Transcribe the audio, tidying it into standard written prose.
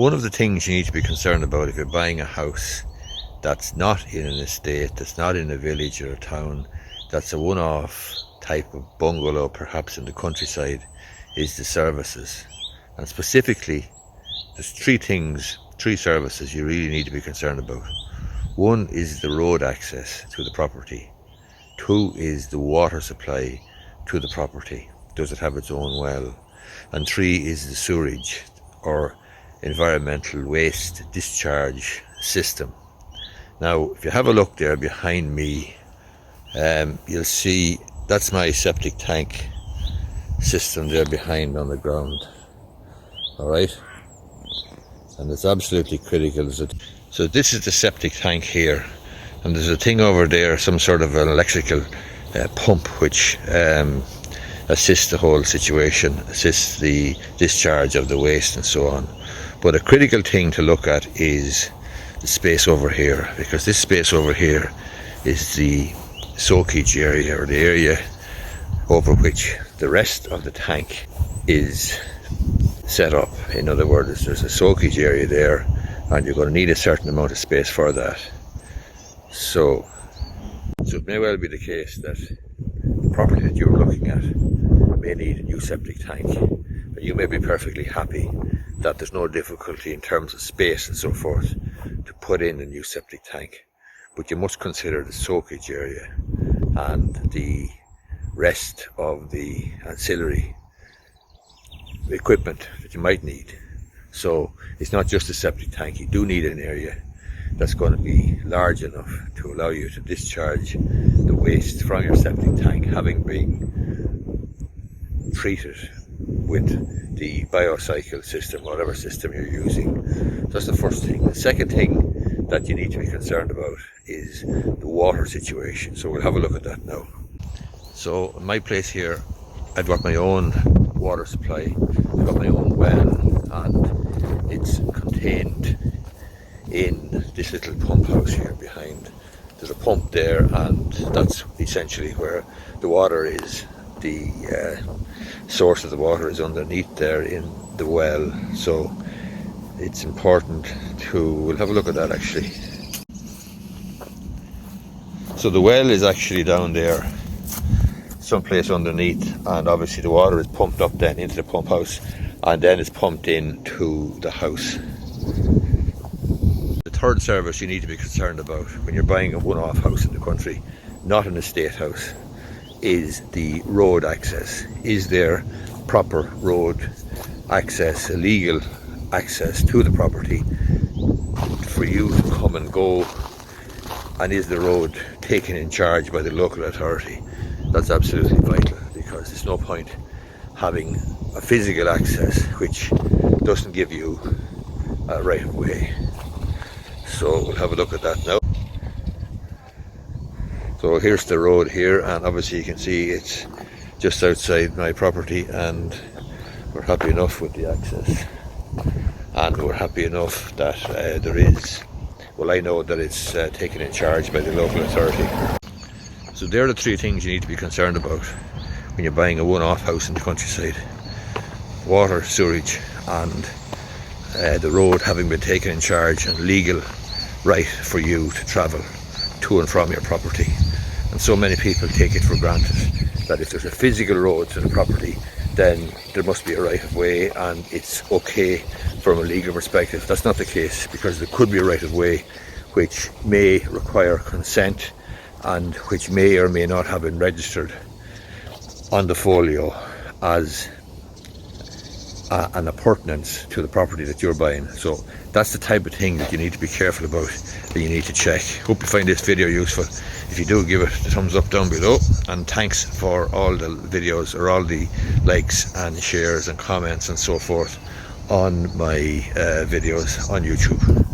One of the things you need to be concerned about if you're buying a house that's not in an estate, that's not in a village or a town, that's a one-off type of bungalow, perhaps in the countryside, is the services. And specifically, there's three services you really need to be concerned about. One is the road access to the property. Two is the water supply to the property. Does it have its own well? And three is the sewerage or environmental waste discharge system. Now, if you have a look there behind me, you'll see that's my septic tank system there behind on the ground. Alright? And it's absolutely critical. So this is the septic tank here, and there's a thing over there, some sort of an electrical pump which assists the whole situation, assists the discharge of the waste and so on. But a critical thing to look at is the space over here, because this space over here is the soakage area, or the area over which the rest of the tank is set up. In other words, there's a soakage area there, and you're going to need a certain amount of space for that. So it may well be the case that the property that you're looking at may need a new septic tank, but you may be perfectly happy that there's no difficulty in terms of space and so forth to put in a new septic tank. But you must consider the soakage area and the rest of the ancillary equipment that you might need. So it's not just a septic tank. You do need an area that's going to be large enough to allow you to discharge the waste from your septic tank, having been treated with the biocycle system, whatever system you're using. That's the first thing. The second thing that you need to be concerned about is the water situation. So we'll have a look at that now. So in my place here, I've got my own water supply, I've got my own well, and it's contained in this little pump house here behind. There's a pump there, and that's essentially where the water is. The source of the water is underneath there in the well, so it's important we'll have a look at that actually. So the well is actually down there someplace underneath, and obviously the water is pumped up then into the pump house, and then it's pumped into the house. The third service you need to be concerned about when you're buying a one-off house in the country, not an estate house, is the road access. Is there proper road access, legal access to the property for you to come and go, and is the road taken in charge by the local authority? That's absolutely vital, because there's no point having a physical access which doesn't give you a right of way. So we'll have a look at that now. So here's the road here, and obviously you can see it's just outside my property, and we're happy enough with the access, and we're happy enough that I know that it's taken in charge by the local authority. So there are the three things you need to be concerned about when you're buying a one-off house in the countryside: water, sewerage, and the road having been taken in charge, and legal right for you to travel to and from your property. And so many people take it for granted that if there's a physical road to the property, then there must be a right of way and it's okay from a legal perspective. That's not the case, because there could be a right of way which may require consent and which may or may not have been registered on the folio as an appurtenance to the property that you're buying. So that's the type of thing that you need to be careful about, that you need to check. Hope you find this video useful. If you do, give it a thumbs up down below, and thanks for all the videos, or all the likes and shares and comments and so forth on my videos on YouTube.